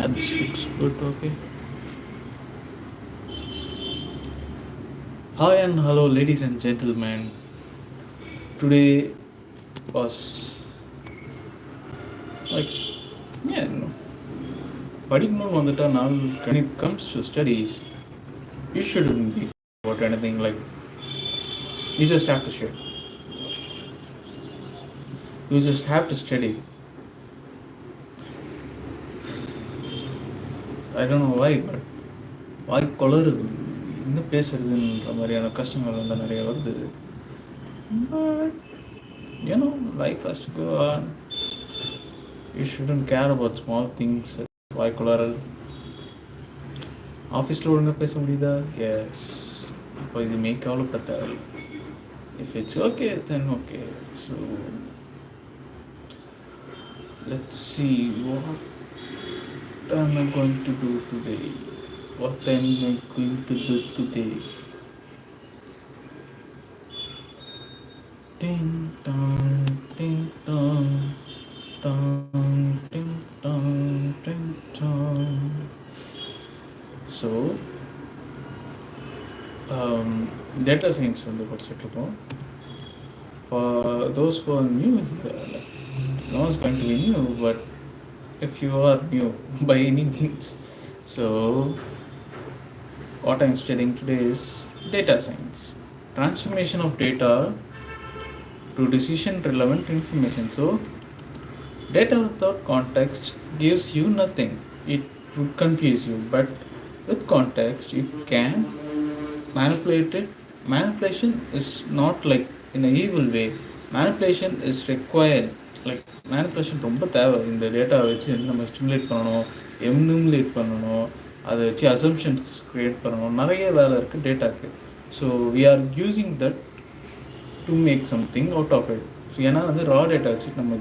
This looks good. Okay. Hi and hello, ladies and gentlemen. Today was like, yeah, படிக்கணும்னு வந்துட்டா when it comes to studies, you shouldn't be about anything. Like, you just have to share. You just have to study. I don't know why, but வாய் கொளருது என்ன பேசுறதுன்ற மாதிரியான கஷ்டங்கள் வந்து நிறைய வருது. But life has to go on. You shouldn't care about small things. வாய் கொளறல். ஆஃபீஸில் ஒழுங்காக பேச முடியுதா? எஸ். அப்போ இது கவலைப்பட தேவையில்லை. If it's okay, then okay. So let's see, what am I going to do today? What am I going to do today? Ding dong, ding dong, dong, ding dong, ding dong. So data science வந்து படிச்சுட்டு இருக்கோம். For those who are new here, like, no one's going to be new, but if you are new by any means, so what I'm studying today is data science, transformation of data to decision relevant information. So data without context gives you nothing. It would confuse you, but with context you can manipulate it. Manipulation is not like in an evil way. Manipulation is required. Like, manipulation ரொம்ப தேவை. இந்த data வச்சு நம்ம stimulate பண்ணணும், எம்னுமுலேட் பண்ணணும், அதை வச்சு assumptions create பண்ணணும், நிறைய வேலை இருக்குது டேட்டாக்கு. So we are using that to make something out of it. So ஏன்னா வந்து ரா டேட்டா வச்சு நம்ம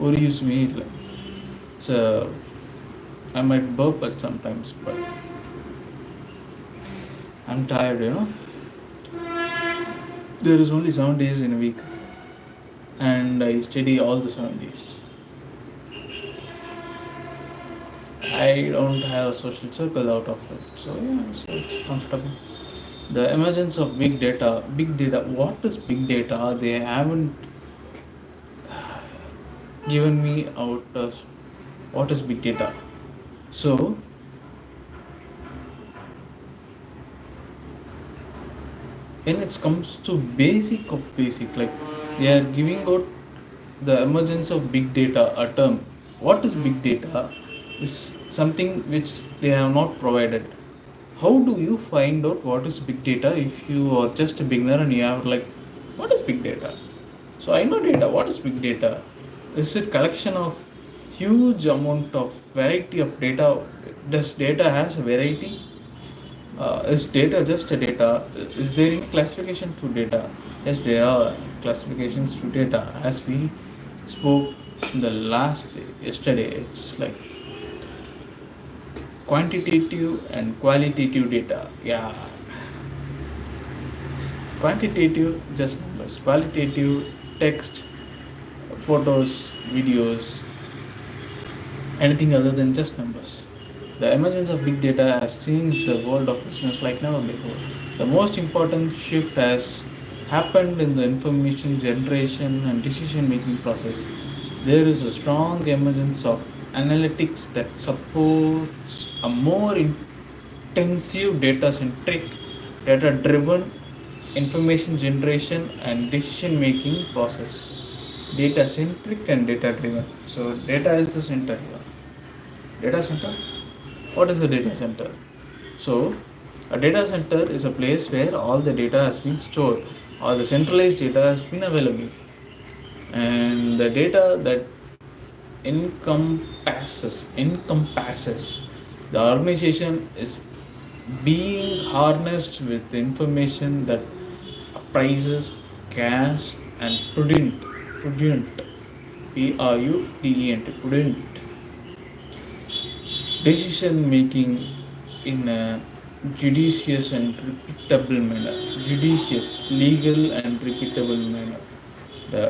ஒரு யூஸுமே இல்லை. So I might burp at sometimes, but I'm tired, There is only 7 days in a week, and I study all the 7 days. I don't have a social circle out of it, so it's comfortable. The emergence of big data. What is big data? They haven't given me out what is big data. So when it comes to basic of basic, like, they are giving out the emergence of big data, a term. What is big data is something which they have not provided. How do you find out what is big data if you are just a beginner and you have like, what is big data? So I know data. What is big data? Is it collection of huge amount of variety of data? Does data has a variety? Is data just a data? Is there any classification to data? Yes, there are classifications to data. As we spoke in the yesterday, it's like quantitative and qualitative data. Yeah. Quantitative, just numbers. Qualitative, text, photos, videos, anything other than just numbers. The emergence of big data has changed the world of business like never before. The most important shift has happened in the information generation and decision making process. There is a strong emergence of analytics that supports a more intensive data-centric, data-driven information generation and decision making process. Data-centric and data-driven. So data is the center here. Data center? What is a data center? So a data center is a place where all the data has been stored, or the centralized data has been available, and the data that encompasses the organization is being harnessed with information that appraises, cash, and prudent prudent decision making in a judicious and repeatable manner. Legal and repeatable manner. The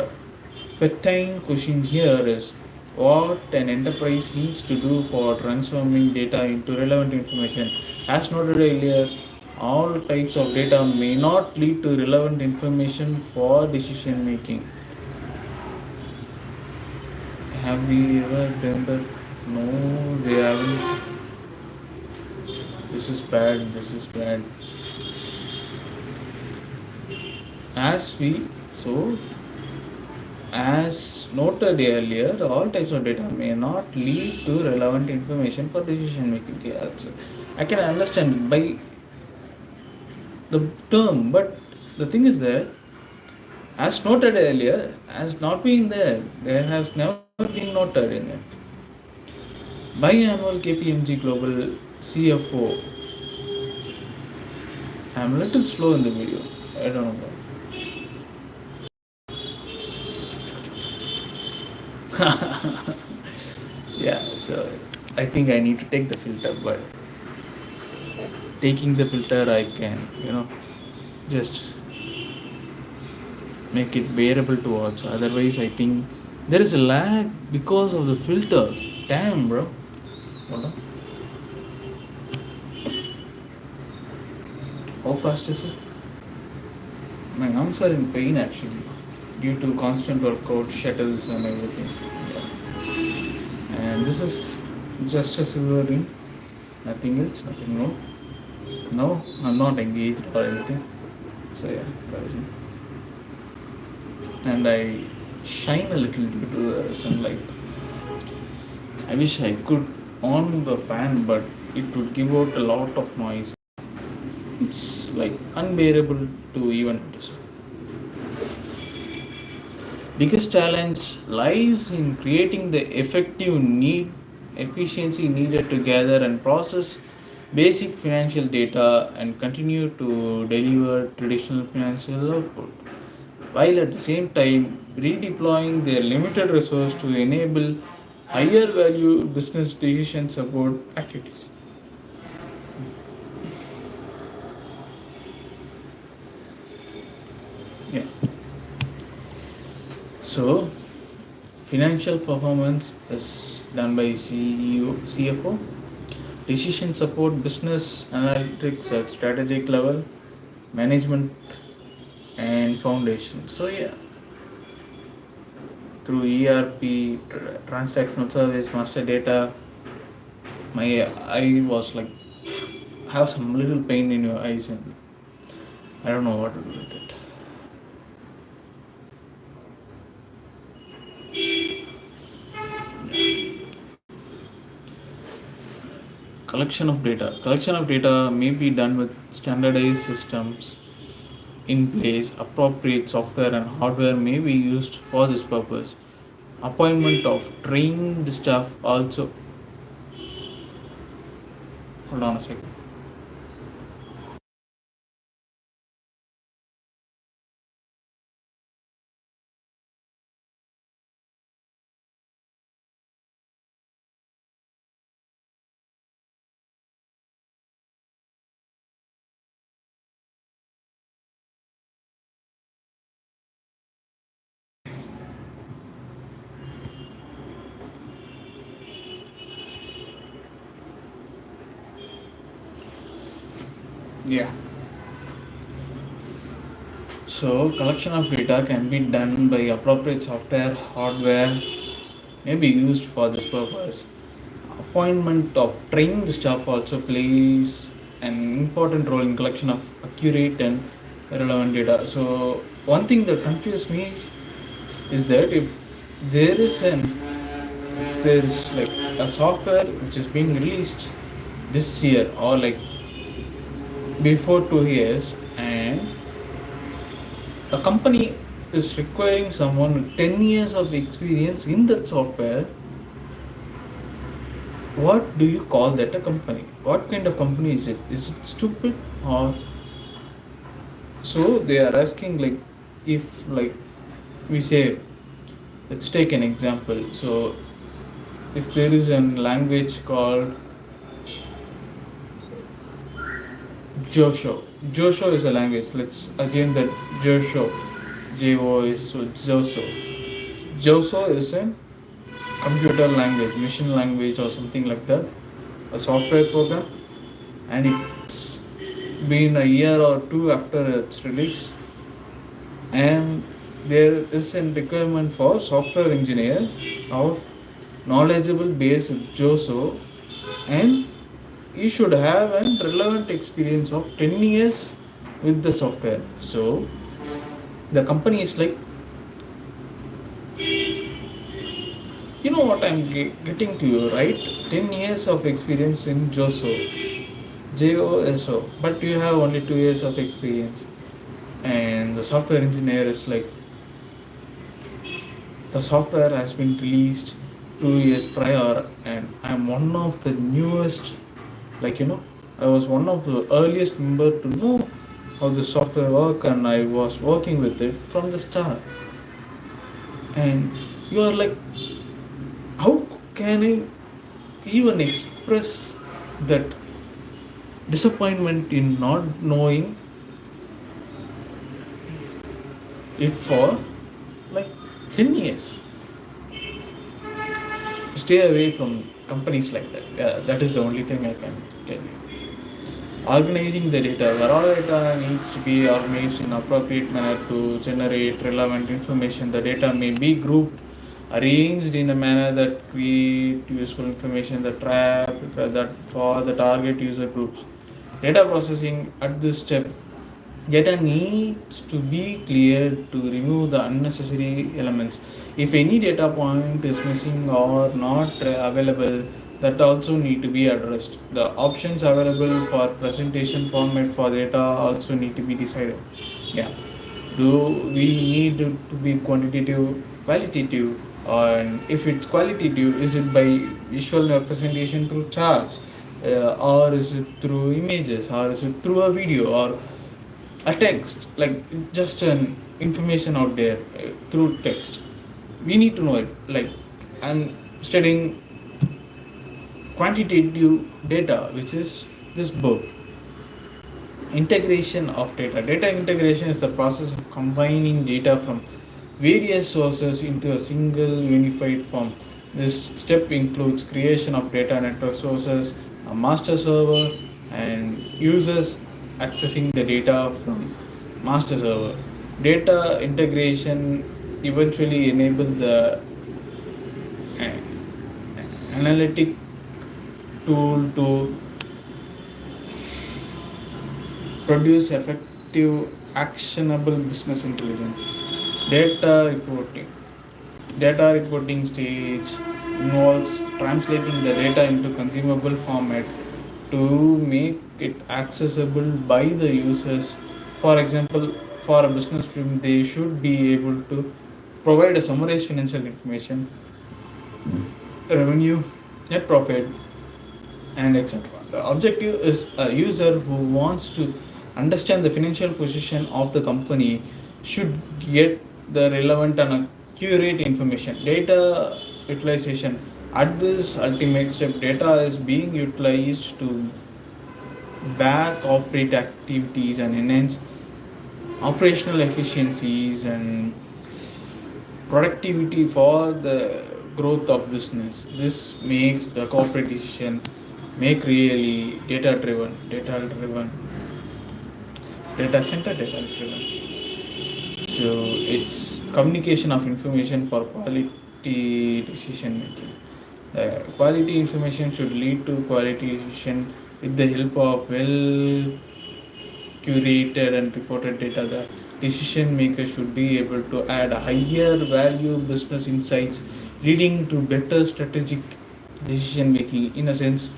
pertinent question here is, what an enterprise needs to do for transforming data into relevant information. As noted earlier, all types of data may not lead to relevant information for decision making. Have we ever done that? No, they haven't. This is bad. This is bad. As we so as noted earlier, all types of data may not lead to relevant information for decision making. Yeah, I can understand by the term, but the thing is that, as noted earlier, has not been there. There has never been noted in it. Biannual KPMG Global CFO. I'm a little slow in the video. I don't know why. Yeah, so I think I need to take the filter, but taking the filter, I can, just make it bearable to watch. Otherwise, I think there is a lag because of the filter. Damn, bro. Hold on. How fast is it? My arms are in pain actually due to constant workout, shuttles, and everything. Yeah. And this is just a silver ring, nothing else, nothing more. No, I'm not engaged or anything. So yeah, that is it. And I shine a little due to the sunlight. I wish I could on the fan, but it would give out a lot of noise. It's like unbearable to even notice. Biggest challenge lies in creating the efficiency needed to gather and process basic financial data and continue to deliver traditional financial output, while at the same time redeploying their limited resource to enable higher value business decision support activities. Yeah. So, financial performance is done by CEO, CFO. Decision support, business analytics at strategic level, management, and foundation. So yeah, through ERP, transactional service, master data, my eye was like have some little pain in your eyes, and I don't know what to do with it. Collection of data may be done with standardized systems in place. Appropriate software and hardware may be used for this purpose. Appointment of trained staff also. Hold on a second. Yeah. So collection of data can be done by appropriate software, hardware may be used for this purpose. Appointment of trained staff also plays an important role in collection of accurate and relevant data. So one thing that confuses me is that there is an if there is like a software which is being released this year or like before 2 years, and a company is requiring someone with 10 years of experience in that software, what do you call that a company? What kind of company is it? Is it stupid? Or so they are asking, like, if like we say, let's take an example. So if there is a language called Josho is a language. Let's assume that Josho is so Joso is an computer language, machine language, or something like that, a software program, and it's been a year or two after its release, and there is a requirement for software engineer of knowledgeable base Joso, and you should have a relevant experience of 10 years with the software. So the company is like, you know what I'm getting to you, right? 10 years of experience in Joso, JOSO, but you have only 2 years of experience. And the software engineer is like, the software has been released 2 years prior, and I'm one of the newest, like, I was one of the earliest member to know how the software work, and I was working with it from the start. And you are like, how can I even express that disappointment in not knowing it for like 10 years? Stay away from companies like that. Yeah, that is the only thing I can tell you. Organizing the data. The raw data needs to be organized in appropriate manner to generate relevant information. The data may be grouped, arranged in a manner that create useful information that trap that for the target user groups. Data processing at this step. Data needs to be cleared to remove the unnecessary elements. If any data point is missing or not available, that also need to be addressed. The options available for presentation format for data also need to be decided. Yeah. Do we need to be quantitative, qualitative? And if it's qualitative, is it by visual representation through charts? Or is it through images? Or is it through a video? Or a text, like just an information out there through text? We need to know it. Like, I'm studying quantitative data, which is this book. Integration of data. Data integration is the process of combining data from various sources into a single unified form. This step includes creation of data network sources, a master server, and users accessing the data from master server. Data integration eventually enable the analytic tool to produce effective, actionable business intelligence. Data reporting. Data reporting stage involves translating the data into consumable format to make it accessible by the users. For example, for a business firm, they should be able to provide a summarized financial information, revenue, net profit, and etc. The objective is a user who wants to understand the financial position of the company should get the relevant and accurate information. Data utilization. At this ultimate step, data is being utilized to back operate activities and enhance operational efficiencies and productivity for the growth of business. This makes the corporate decision make really data driven, data center data driven. So it's communication of information for quality decision making. The quality information should lead to quality decision with the help of well curated and reported data. The decision maker should be able to add a higher value business insights, leading to better strategic decision making. In a sense,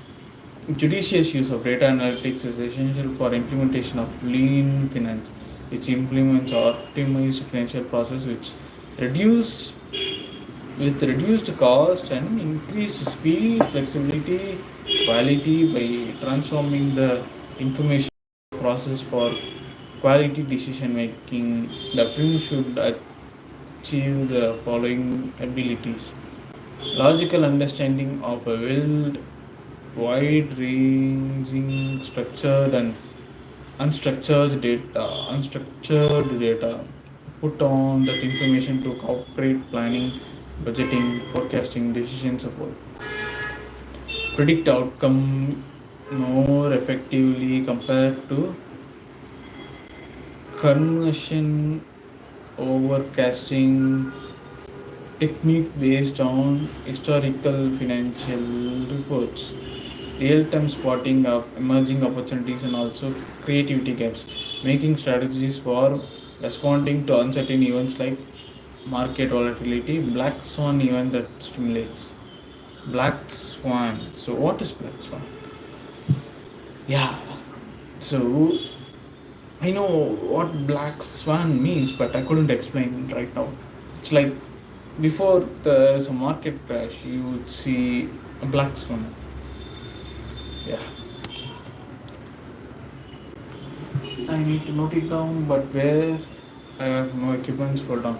judicious use of data analytics is essential for implementation of lean finance, which implements optimized financial process which reduce with reduced cost and increased speed, flexibility, quality by transforming the information process for quality decision making. The firm should achieve the following abilities: logical understanding of a wide ranging structured and unstructured data, put on that information to corporate planning budgeting, forecasting, decision support. Predict outcome more effectively compared to conversion overcasting technique based on historical financial reports, real-time spotting of emerging opportunities and also creativity gaps, making strategies for responding to uncertain events like market volatility, black swan event that stimulates. Black swan. So what is black swan? Yeah. So I know what black swan means, but I couldn't explain right now. It's like before there's a market crash, you would see a black swan. Yeah. I need to note it down, but where? I have no equipment. Hold on.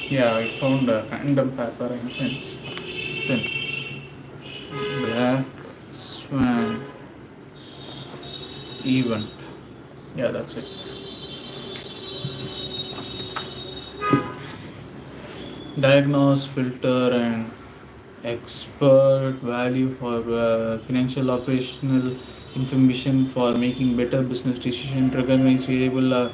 Yeah, I found a random paper and pens. Pen. Black swan event. Yeah, that's it. Diagnose, filter, and expert value for financial operational information for making better business decision. Recognize variable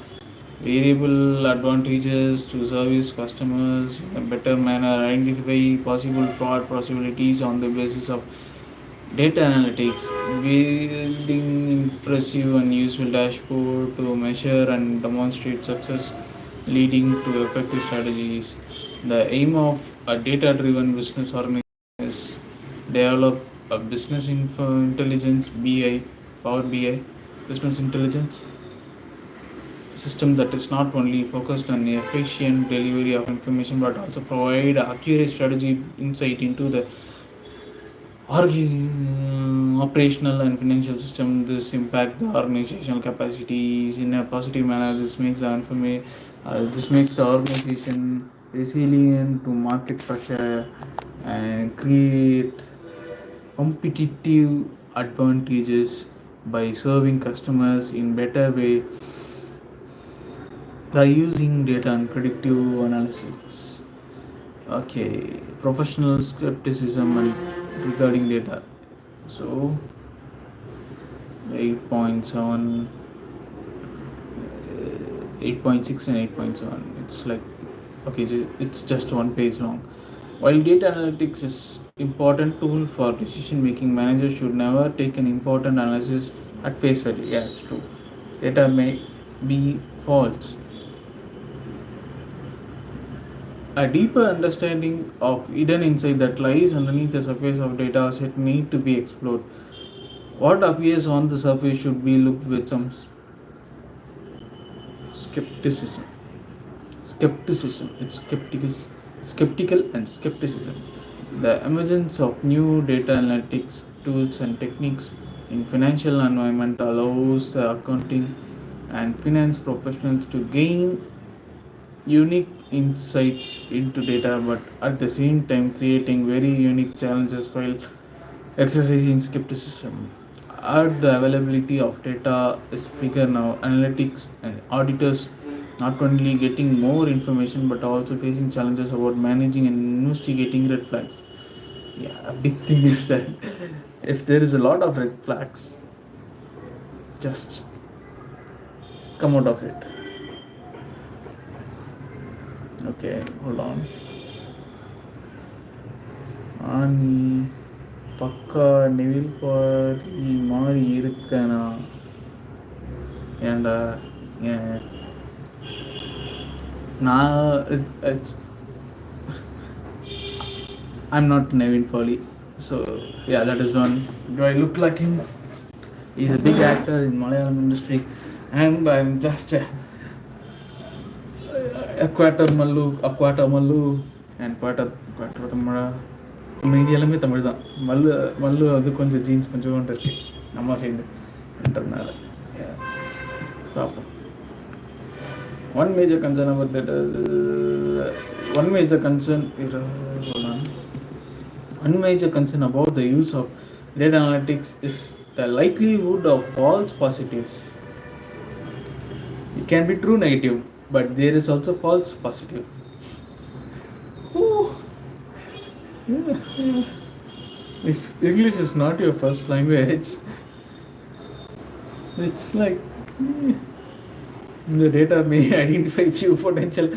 advantages to service customers in a better manner. Identify possible fraud possibilities on the basis of data analytics. Building impressive and useful dashboard to measure and demonstrate success, leading to effective strategies. The aim of a data-driven business organization is develop a business intelligence BI, Power BI, business intelligence system that is not only focused on the efficient delivery of information but also provide accurate strategy insight into the operational and financial system. This impact the organizational capacities in a positive manner. This makes the organization resilient to market pressure and create competitive advantages by serving customers in better way by using data and predictive analysis. Okay, professional skepticism and regarding data. So 8.7, 8.6 and 8.7. It's like okay, it's just one page long. While data analytics is important tool for decision making, managers should never take an important analysis at face value. Yeah, it's true. Data may be false. A deeper understanding of hidden insight that lies underneath the surface of data set need to be explored. What appears on the surface should be looked with some skepticism. It's skeptical and skepticism. The emergence of new data analytics tools and techniques in financial environment allows the accounting and finance professionals to gain unique insights into data, but at the same time creating very unique challenges while exercising skepticism. As the availability of data is bigger now, analytics and auditors not only getting more information but also facing challenges about managing and investigating red flags. Yeah, a big thing is that if there is a lot of red flags, just come out of it. Okay, hold on. நீ பக்கா Neville Pari மாதிரி இருக்கனா ஏன்டா ஏன் நான் I'm not Nevin Polly, so yeah, that is one. Do I look like him? He's a big actor in Malayalam industry, and I'm just Aquater Mallu, and Quater Tamara. மீதி எல்லாமே தமிழ் தான். மல்லு அது கொஞ்சம் ஜீன்ஸ் கொஞ்சம் இருக்கு நம்ம சைடு என்றனால பார்ப்போம். One major concern about data. One major concern. Hold on. One major concern about the use of data analytics is the likelihood of false positives. It can be true negative, but there is also false positive. Ooh. Yeah. If English is not your first language, it's like the data may identify few potential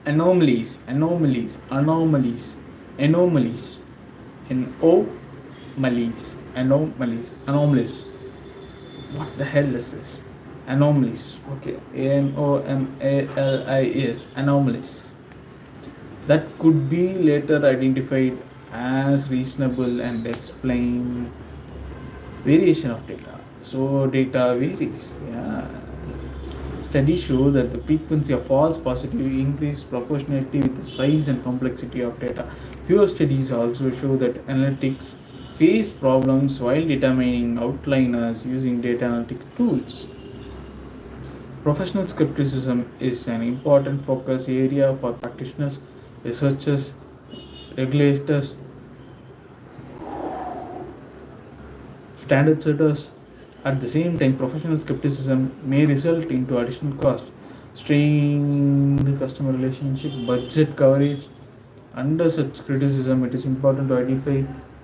anomalies, anomalies, anomalies, anomalies, anomalies, anomalies, anomalies. What the hell is this? Anomalies. Okay, anomalies, anomalies. That could be later identified as reasonable and explain variation of data. So data varies. Yeah. Studies show that the frequency of false positive increases proportionately with the size and complexity of data. Fewer studies also show that analytics face problems while determining outliers using data analytic tools. Professional skepticism is an important focus area for practitioners, researchers, regulators, standard setters. At the same time, professional skepticism may result into additional cost, straining the customer relationship, budget coverage. Under such criticism, it is important to identify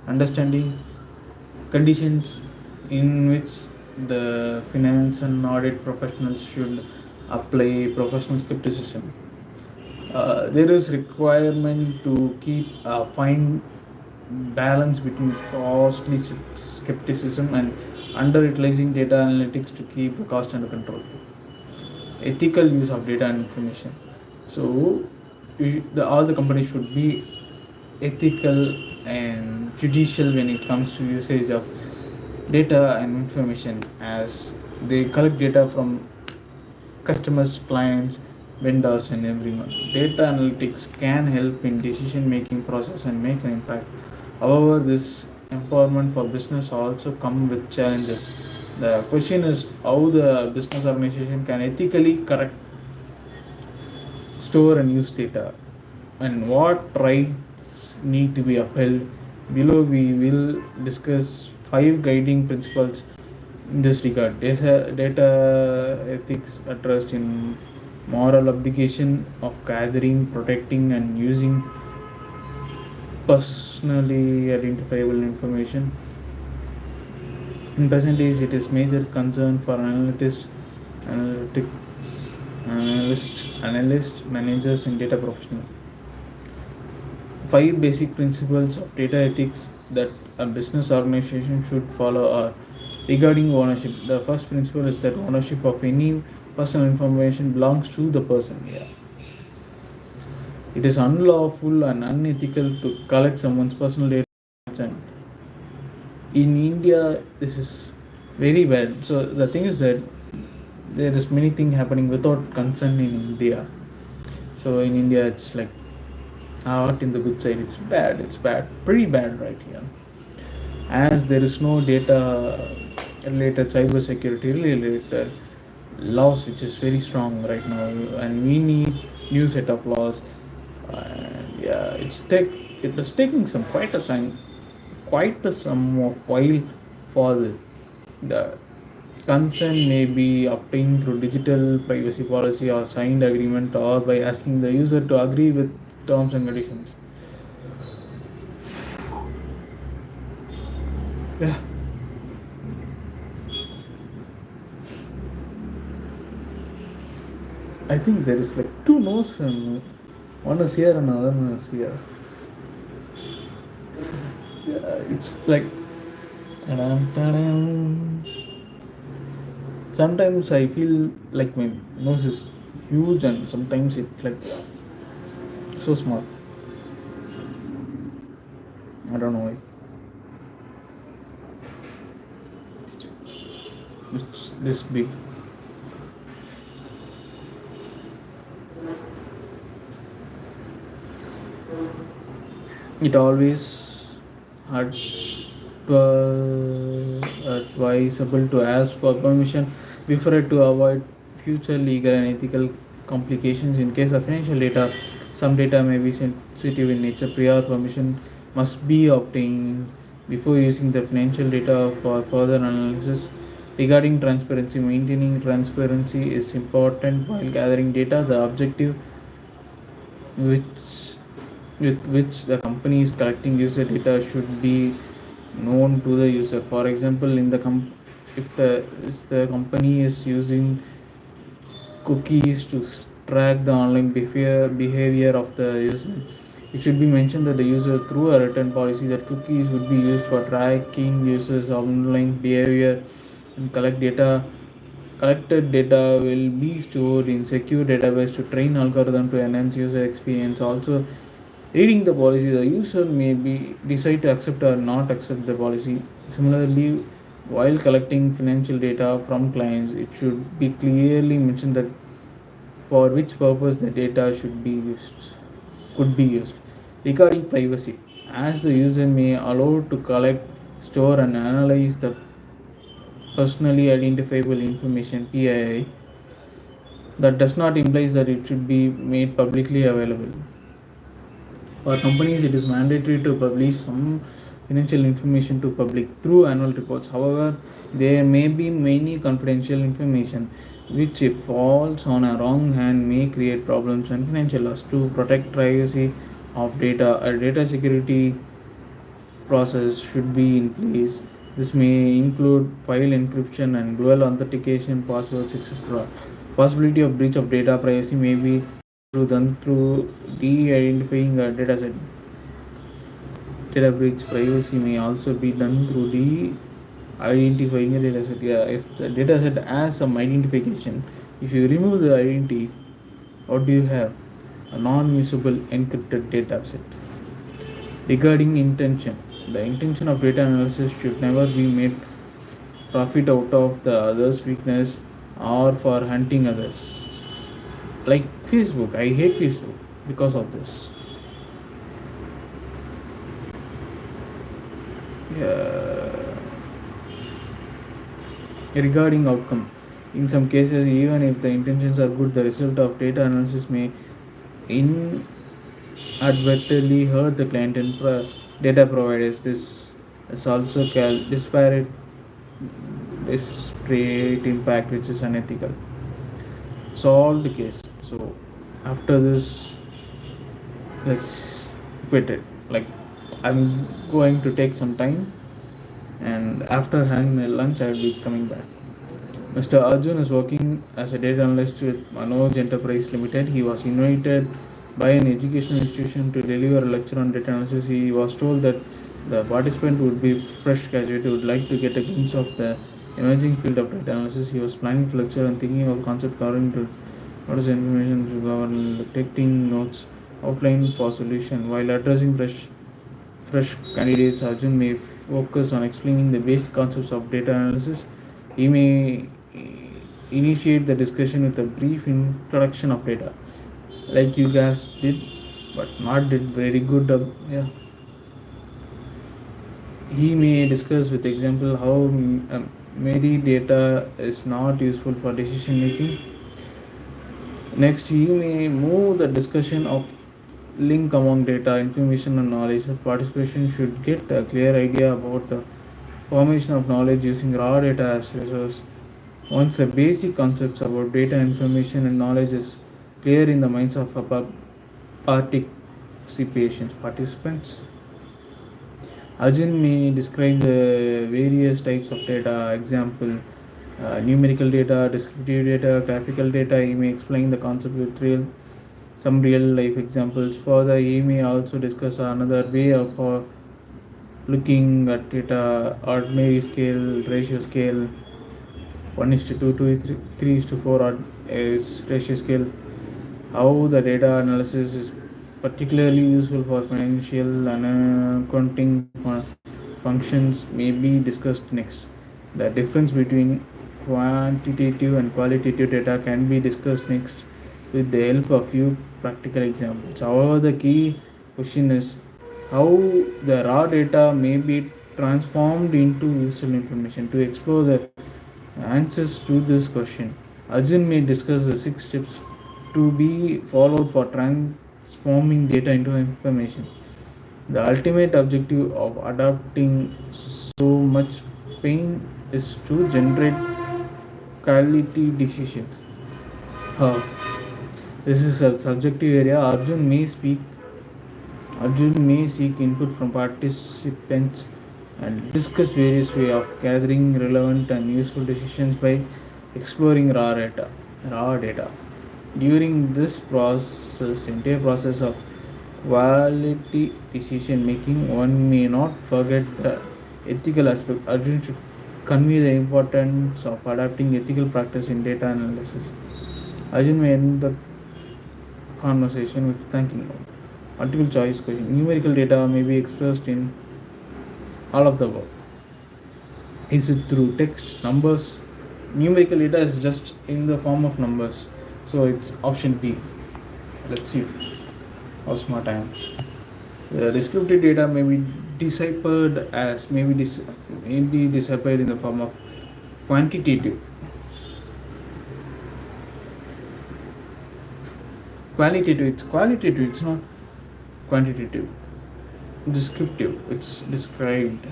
understanding conditions in which the finance and audit professionals should apply professional skepticism. There is requirement to keep a fine balance between costly skepticism and underutilizing data analytics to keep the cost under control. Ethical use of data and information. So all the companies should be ethical and judicial when it comes to usage of data and information, as they collect data from customers, clients, vendors, and everyone. Data analytics can help in decision making process and make an impact. However, this empowerment for business also come with challenges. The question is how the business organization can ethically correct, store, and use data, and what rights need to be upheld. Below, we will discuss 5 guiding principles in this regard. Data ethics addressed in moral obligation of gathering, protecting, and using personally identifiable information. In present days, it is major concern for analysts, managers, and data professionals. 5 basic principles of data ethics that a business organization should follow are regarding ownership. The first principle is that ownership of any personal information belongs to the person. Yeah. It is unlawful and unethical to collect someone's personal data. And in India, this is very bad. So the thing is that there is many things happening without consent in India. So in India, it's like not in the good side. It's bad, pretty bad right here. As there is no data related cyber security related laws which is very strong right now, and we need new set of laws. And yeah, it is taking some quite a some of while for the consent may be obtained through digital privacy policy or signed agreement, or by asking the user to agree with terms and conditions. Yeah. I think there is like 2 no's, and one is here and another one is here. Yeah, it's like sometimes I feel like my nose is huge, and sometimes it's like so small. I don't know why. It's this big. It always advisable to ask for permission before to avoid future legal and ethical complications. In case of financial data, some data may be sensitive in nature. Prior permission must be obtained before using the financial data for further analysis. Regarding transparency, maintaining transparency is important while gathering data. The objective which with which the company is collecting user data should be known to the user. For example, if the company is using cookies to track the online behavior of the user, it should be mentioned that the user through a written policy that cookies would be used for tracking users online behavior and collect data. Collected data will be stored in secure database to train algorithm to enhance user experience. Also, reading the policy, the user may be decide to accept or not accept the policy. Similarly, while collecting financial data from clients, it should be clearly mentioned that for which purpose the data should be used could be used. Regarding privacy, as the user may allow to collect, store and analyze the personally identifiable information PII, that does not imply that it should be made publicly available. For companies, it is mandatory to publish some financial information to public through annual reports. However, there may be many confidential information which, if falls on a wrong hand, may create problems and financial loss. To protect privacy of data, a data security process should be in place. This may include file encryption and dual authentication passwords, etc. Possibility of breach of data privacy may be done through de-identifying a dataset. Data breach privacy may also be done through de-identifying a dataset. Yeah, if the dataset has some identification, if you remove the identity, what do you have? A non-usable encrypted dataset. Regarding intention, the intention of data analysis should never be made profit out of the other's weakness or for hunting others. Like Facebook, I hate Facebook because of this. Yeah. Regarding outcome, in some cases, even if the intentions are good, the result of data analysis may inadvertently hurt the client and data providers. This is also disparate impact, which is unethical. Solved case. So after this, let's quit it. Like, I'm going to take some time, and after having my lunch, I will be coming back. Mr. Arjun is working as a data analyst with Manoj Enterprise Limited. He was invited by an educational institution to deliver a lecture on data analysis. He was told that the participant would be fresh graduate who would like to get a glimpse of the emerging field of data analysis. He was planning to lecture and thinking of concept covering to what is information to govern, taking notes, outline for solution. While addressing fresh candidates, Arjun may focus on explaining the basic concepts of data analysis. He may initiate the discussion with a brief introduction of data, like you guys did, but not did very good. Yeah. He may discuss with example how many data is not useful for decision making. Next, he may move the discussion of link among data, information and knowledge. Participation should get a clear idea about the formation of knowledge using raw data as resource. Once the basic concepts about data, information and knowledge is clear in the minds of participants, Arjun may describe the various types of data, example, numerical data, descriptive data, graphical data. He may explain the concept with some real life examples. Further, he may also discuss another way of looking at data, ordinary scale, ratio scale, 1:2, 3:4 is ratio scale. How the data analysis is particularly useful for financial and accounting functions may be discussed next. The difference between quantitative and qualitative data can be discussed next with the help of few practical examples. However, the key question is how the raw data may be transformed into useful information. To explore the answers to this question, Arjun may discuss the 6 steps to be followed for transforming data into information. The ultimate objective of adopting so much pain is to generate quality decisions. Uh, this is a subjective area. Arjun may seek input from participants and discuss various ways of gathering relevant and useful decisions by exploring raw data. During this process, entire process of quality decision making, one may not forget the ethical aspect. Arjun should convey the importance of adapting ethical practice in data analysis. Arjun may end the conversation with thanking note. Multiple choice question. Numerical data may be expressed in all of the above. Is it through text, numbers? Numerical data is just in the form of numbers. So it's option B. Let's see how smart I am. The descriptive data may be deciphered as maybe deciphered in the form of quantitative. It's qualitative, it's not quantitative. Descriptive, it's described.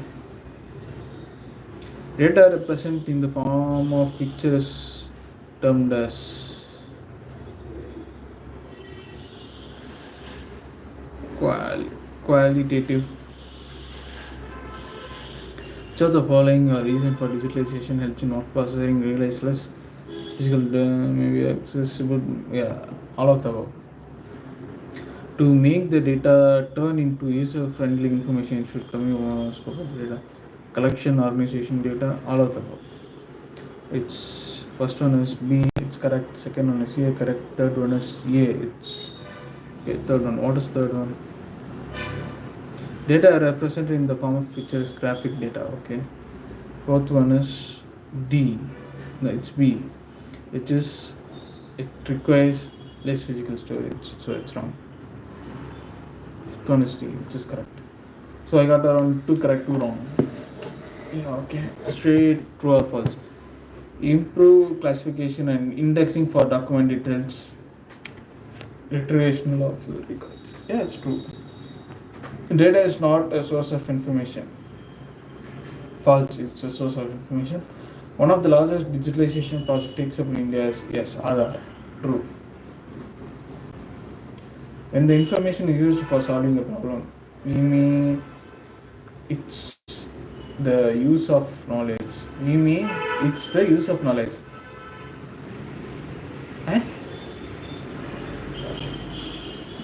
Data represented in the form of pictures termed as qualitative. Which of the following are reason for digitalization helps in not processing realize less physical maybe accessible, yeah, all of the above. To make the data turn into user-friendly information, it should come in scope of data collection, organization data, all of the above. It's first one is B, it's correct. Second one is A, correct. Third one is A, it's okay. Third one, what is third one? Data represented in the form of pictures, graphic data. Okay. Fourth one is D. No, it's B, which is it requires less physical storage. So it's wrong. Fifth one is D, which is correct. So I got around 2 correct, 2 wrong. Yeah. Okay. Straight true or false. Improve classification and indexing for document details. Retrieval of records. Yeah, it's true. Data is not a source of information. False, it's a source of information. One of the largest digitalization projects takes up in India is yes, Aadhaar. True. When the information is used for solving a problem, it's the use of knowledge. It's the use of knowledge. Eh?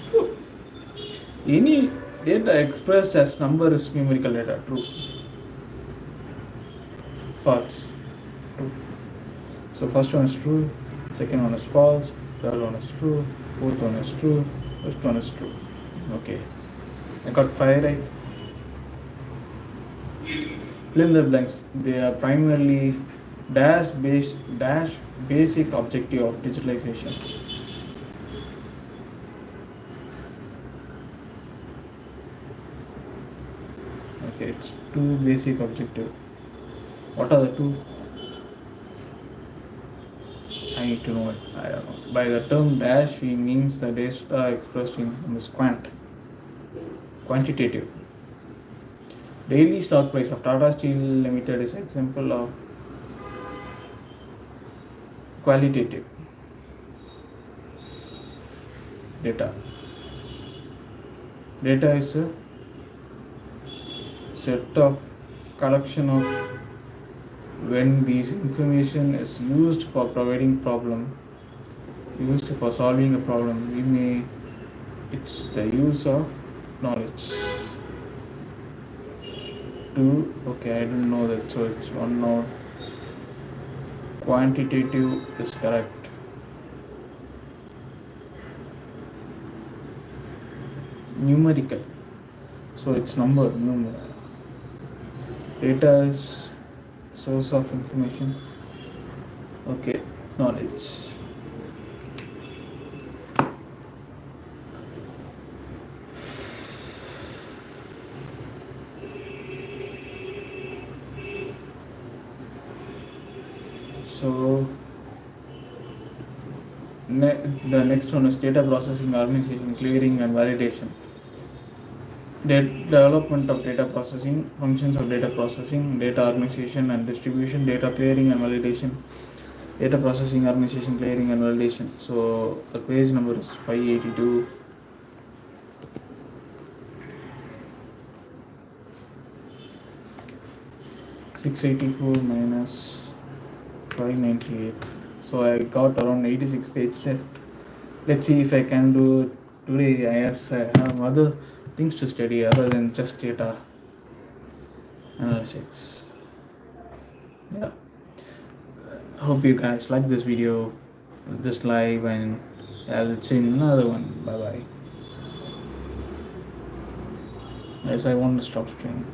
True. Any data expressed as number is numerical data. True. False. True. So first one is true, second one is false, third one is true, fourth one is true, fifth one is true. Okay. I got 5 right. Fill in the blanks. They are primarily dash basic objective of digitalization. Okay, it's 2 basic objective. What are the 2? I need to know it. I don't know. By the term dash, we means the data expressed in this quantitative. Daily stock price of Tata Steel Limited is an example of qualitative data. Data is a set of collection of when this information is used for solving a problem, it's the use of knowledge. 2, okay, I don't know that, so it's 1 node. Quantitative is correct. Numerical, so it's number. Data is source of information. Okay, knowledge. So The next one is data processing, organization, clearing, and validation. Development of data processing, functions of data processing, data organization and distribution, data clearing and validation. Data processing, organization, clearing, and validation. So the page number is 582. -684 minus 598. So I got around 86 pages left. Let's see if I can do it today. I have other things to study other than just data analytics. Yeah. Hope you guys like this video, this live, and I'll see in another one. Bye bye. Yes, I want to stop streaming.